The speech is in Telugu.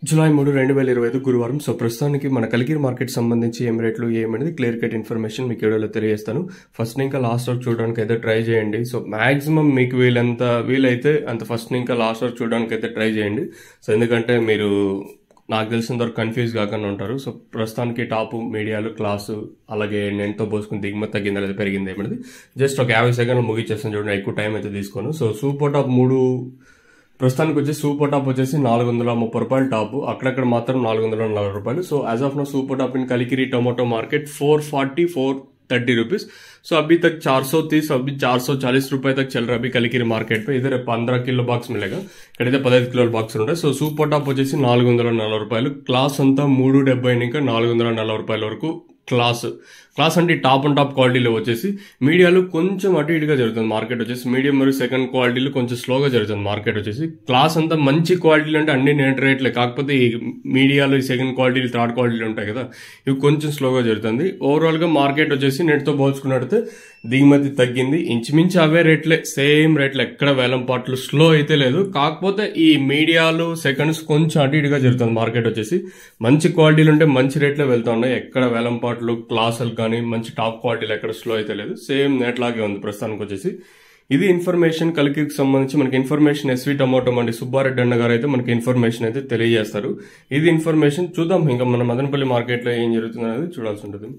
జూలై 3, 2025 గురువారం. సో ప్రస్తుతానికి మన కలికిరి మార్కెట్ సంబంధించి ఏం రేట్లు ఏమనేది క్లియర్ కట్ ఇన్ఫర్మేషన్ మీకు వీడియోలో తెలియజేస్తాను. ఫస్ట్ ఇంకా లాస్ట్ వరకు చూడడానికి అయితే ట్రై చేయండి. సో మాక్సిమం మీకు వీలైతే అంత ఫస్ట్ ఇంకా లాస్ట్ వరకు చూడడానికి అయితే ట్రై చేయండి. సో ఎందుకంటే మీరు నాకు తెలిసినంత వరకు కన్ఫ్యూజ్ కాకుండా ఉంటారు. సో ప్రస్తుతానికి టాప్ మీడియాలు క్లాసు అలాగే నెంట్తో పోసుకుని దిగుమతి తగ్గిందా లేదా పెరిగింది ఏమనేది జస్ట్ ఒక 50 సెకండ్లు ముగిచ్చేస్తాను చూడండి. ఎక్కువ టైం అయితే తీసుకోను. సో సూపర్ టాప్ 3 ప్రస్తుతానికి వచ్చేసి సూపర్ టాప్ వచ్చేసి 430 రూపాయలు టాప్, అక్కడక్కడ మాత్రం 440 రూపాయలు. So as of now super top in Kalikiri tomato market 440 430 rupees. So अभी तक 430 अभी 440 रुपए तक चल रहा है अभी कलिकिरी मार्केट पे. इधर 15 किलो బాక్స్ मिलेगा, ఇక్కడైతే 15 కిలోల బాక్స్ ఉంటాయి. సో సూపర్ టాప్ వచ్చేసి 440 రూపాయలు, క్లాస్ అంతా 370 ఇంకా 440 రూపాయల వరకు క్లాస్ అంటే టాప్ అండ్ టాప్ క్వాలిటీలో వచ్చేసి. మీడియాలో కొంచెం అటు ఇటుగా జరుగుతుంది మార్కెట్ వచ్చేసి. మీడియం మరియు సెకండ్ క్వాలిటీలో కొంచెం స్లోగా జరుగుతుంది మార్కెట్ వచ్చేసి. క్లాస్ అంతా మంచి క్వాలిటీలు అంటే అన్ని నెట్ రేట్లే, కాకపోతే ఈ మీడియాలో ఈ సెకండ్ క్వాలిటీలు థర్డ్ క్వాలిటీలు ఉంటాయి కదా, ఇవి కొంచెం స్లోగా జరుగుతుంది. ఓవరాల్ గా మార్కెట్ వచ్చేసి నెట్తో పోల్చుకున్నట్టు దిగుమతి తగ్గింది. ఇంచుమించు అవే రేట్లే, సేమ్ రేట్లు, ఎక్కడ వేలం పాటలు స్లో అయితే లేదు. కాకపోతే ఈ మీడియాలు సెకండ్స్ కొంచెం అటు ఇటుగా జరుగుతుంది మార్కెట్ వచ్చేసి. మంచి క్వాలిటీలు ఉంటే మంచి రేట్లే వెళ్తా ఉన్నాయి, ఎక్కడ వేలం పాటలు క్లాసులు కానీ మంచి టాప్ క్వాలిటీలు ఎక్కడ స్లో అయితే లేదు. సేమ్ నెట్ లాగే ఉంది ప్రస్తుతానికి వచ్చేసి. ఇది ఇన్ఫర్మేషన్ కలికిరికి సంబంధించి. మనకి ఇన్ఫర్మేషన్ ఎస్వి టొమాటో మండి సుబ్బారెడ్డి అన్న గారు అయితే మనకి ఇన్ఫర్మేషన్ అయితే తెలియజేస్తారు. ఇది ఇన్ఫర్మేషన్ చూద్దాం ఇంకా మన మదనపల్లి మార్కెట్ లో ఏం జరుగుతుంది అనేది చూడాల్సి ఉంటుంది.